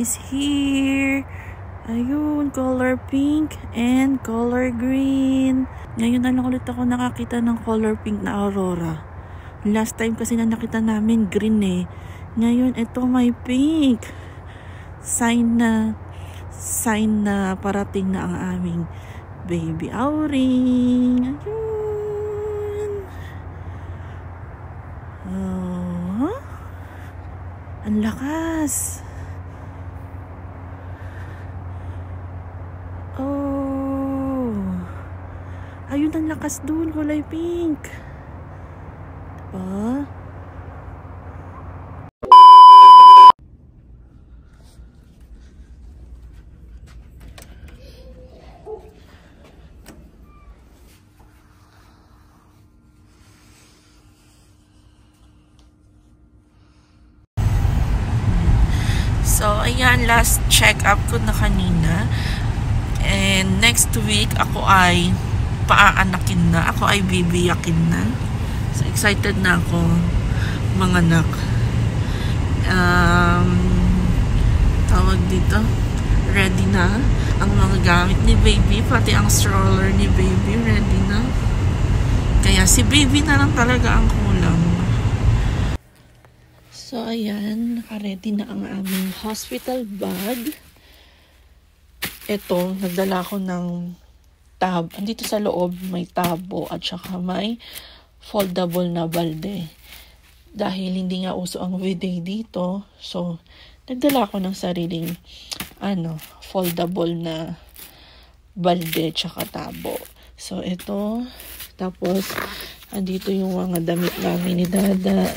is here. Ayun, color pink and color green. Ngayon na lang ulit ako nakakita ng color pink na aurora. Last time kasi na nakita namin green eh. Ngayon, ito may pink. Sign na parating na ang aming baby ouring. Ayun. Oh, ang lakas. Oh, ayun ang lakas dun, kulay pink. Diba? So, ayan, last check-up ko na kanina. And next week, ako ay paaanakin na. Ako ay bibiyakin na. So, excited na ako, mga anak. Tawag dito, ready na ang mga gamit ni baby. Pati ang stroller ni baby, ready na. Kaya si baby na lang talaga ang kulang. So, ayan, naka-ready na ang aming hospital bag. Ito, nagdala ko ng tab. Andito sa loob, may tabo at saka may foldable na balde. Dahil hindi nga uso ang bidet dito, so, nagdala ko ng sariling, foldable na balde at saka tabo. So, ito, tapos, andito yung mga damit namin ni Dada.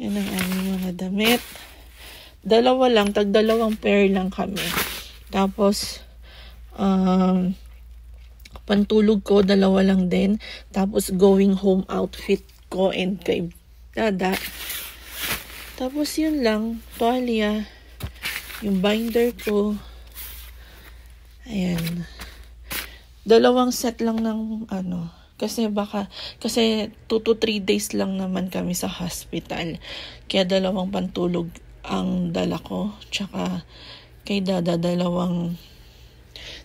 Yan ang aming mga damit. Dalawa lang, tag-dalawang pair lang kami. Tapos, pantulog ko, dalawa lang din. Tapos, going home outfit ko and kay Dada. Tapos, yun lang. Tuwalya. Yung binder ko. Ayan. Dalawang set lang ng kasi 2 to 3 days lang naman kami sa hospital. Kaya dalawang pantulog ang dala ko. Tsaka kay Dada dalawang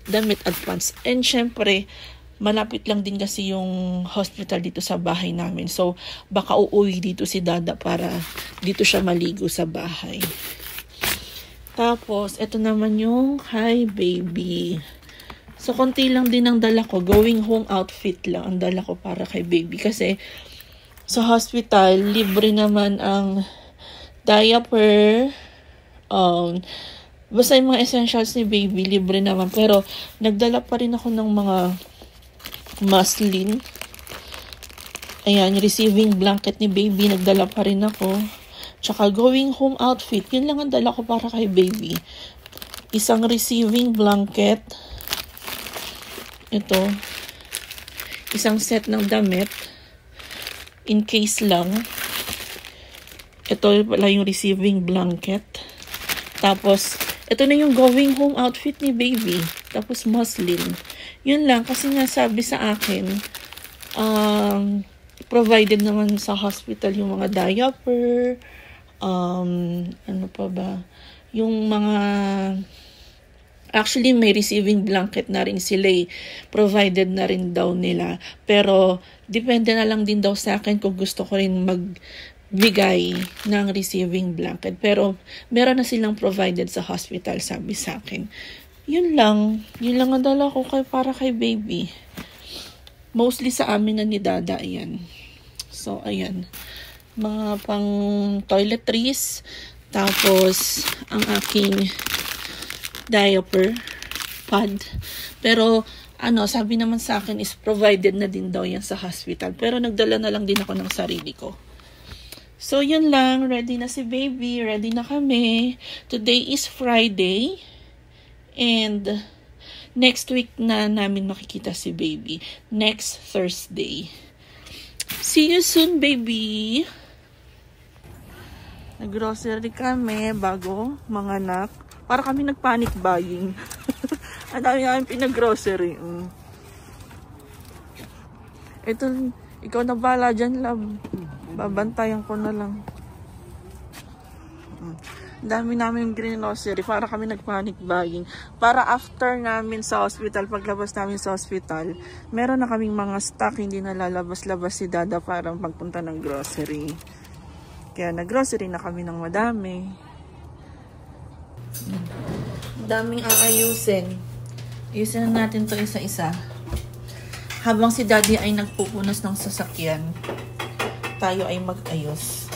damit at pants. And syempre, malapit lang din kasi yung hospital dito sa bahay namin. So, baka uuwi dito si Dada para dito siya maligo sa bahay. Tapos, ito naman yung hi baby. So, konti lang din ang dala ko. Going home outfit lang ang dala ko para kay baby. Kasi, sa hospital, libre naman ang diaper. Basta yung mga essentials ni baby, libre naman. Pero, nagdala pa rin ako ng mga muslin. Ayan, receiving blanket ni baby, nagdala pa rin ako. Tsaka, going home outfit, yun lang ang dala ko para kay baby. Isang receiving blanket. Ito, isang set ng damit, in case lang. Ito pala yung receiving blanket. Tapos, ito na yung going home outfit ni baby. Tapos, muslin. Yun lang, kasi nga sabi sa akin, provided naman sa hospital yung mga diaper, ano pa ba, yung mga... Actually, may receiving blanket na rin sila eh. Provided na rin daw nila. Pero, depende na lang din daw sa akin kung gusto ko rin magbigay ng receiving blanket. Pero, meron na silang provided sa hospital, sabi sa akin. Yun lang. Yun lang ang dala ko para kay baby. Mostly sa amin na ni Dada, ayan. So, ayan. Mga pang toiletries. Tapos, ang aking diaper pad. Pero, sabi naman sa akin is provided na din daw yan sa hospital. Pero, nagdala na lang din ako ng sarili ko. So, yun lang. Ready na si baby. Ready na kami. Today is Friday. And, next week na namin makikita si baby. Next Thursday. See you soon, baby! Nag-grocery kami bago, mga anak. Para kami nag-panic buying. Ang dami namin pinag-grocery. Ikaw na bala dyan, love. Babantayan ko na lang. Dami namin grocery para kami nag-panic buying. Para after namin sa hospital, paglabas namin sa hospital, meron na kaming mga stock, hindi na lalabas-labas si Dada para magpunta ng grocery. Kaya nag-grocery na kami ng madami. Daming aayusin. Ayusin na natin to isa-isa. Habang si Daddy ay nagpupunas ng sasakyan, tayo ay mag-ayos.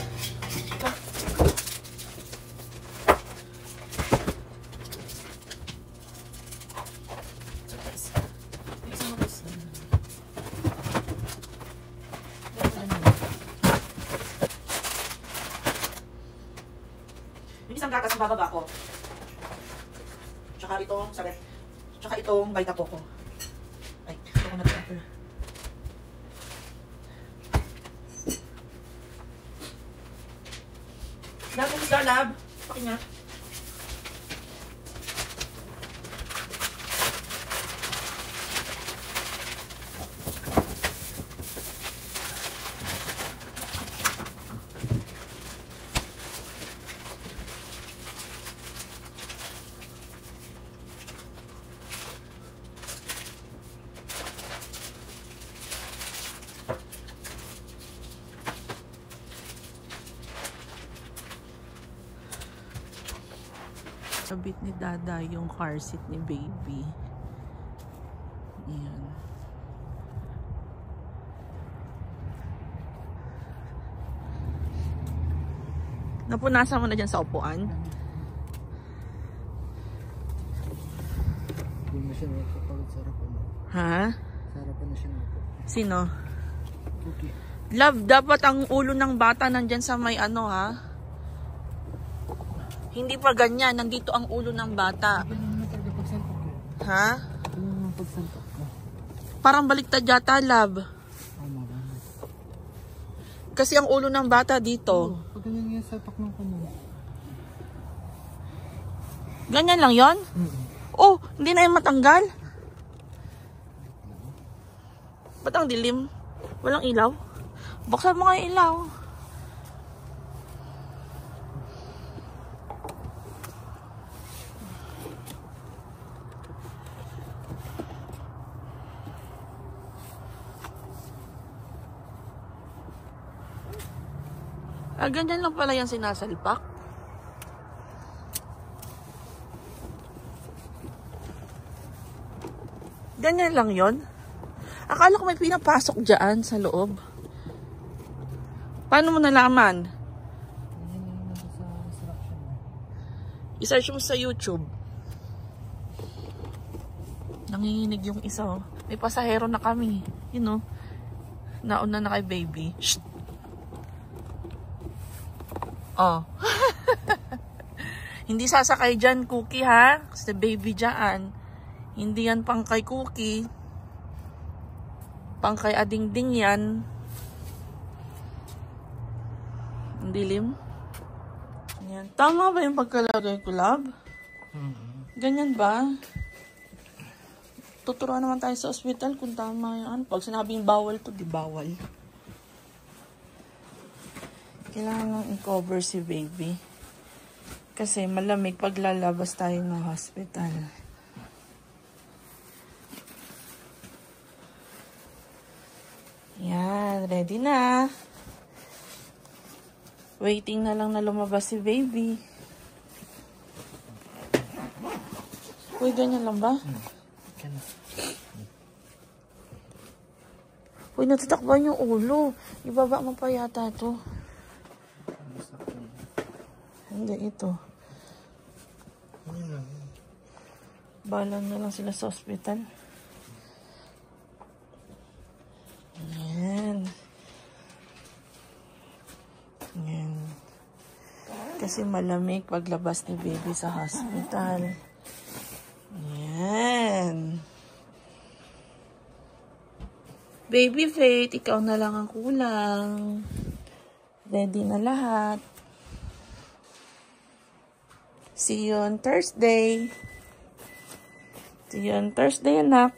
Isang gatas ang bababa ko. Tsaka itong saret. Tsaka itong Vita Coco. Ay, ito ko na ito. Lab, isda, lab. Paki nga. Kabit ni Dada yung car seat ni baby. Ayan. Napunasan mo na dyan sa upuan? Hindi na siya nakapagod sa harapan mo. Ha? Sa harapan na siya nakapagod. Sino? Okay. Love, dapat ang ulo ng bata nandyan sa may ano ha? Hindi pa ganyan. Nandito ang ulo ng bata. Ganun na talaga pagsantok ko. Ha? Ganun na pagsantok ko. Parang baliktad yata, love. Tama ba? Kasi ang ulo ng bata dito. Oo, pag ganyan yung sapak ng kuno. Ganyan lang yon? Oh, hindi na yung matanggal. Ba't ang dilim? Walang ilaw? Buksan mo nga yung ilaw. Ah, ganyan lang pala yung sinasalpak. Ganyan lang yon. Akala ko may pinapasok dyan sa loob. Paano mo nalaman? Ganyan lang nasa sa instruction. I-search mo sa YouTube. Nanginginig yung isa. Oh. May pasahero na kami. You know. Nauna na kay baby. Shh. Oh. Hindi sasakay dyan, Cookie, ha? Kasi baby dyan. Hindi yan pang kay Cookie. Pang kay Adingding yan. Ang dilim. Yan. Tama ba yung pagkalagay ko, love? Ganyan ba? Tuturuan naman tayo sa ospital kung tama yan. Pag sinabing bawal to, di bawal. Kailangan i-cover si baby. Kasi malamig pag lalabas tayo ng hospital. Yan, ready na. Waiting na lang na lumabas si baby. Uy, ganyan lang ba? Uy, natatakban yung ulo. Ibaba mo pa yata to. Hindi, ito. Balan na lang sila sa ospital. Yan. Yan. Kasi malamig paglabas ni baby sa hospital. Yan. Baby Faith, ikaw na lang ang kulang. Ready na lahat. See you on Thursday. See you on Thursday, anak.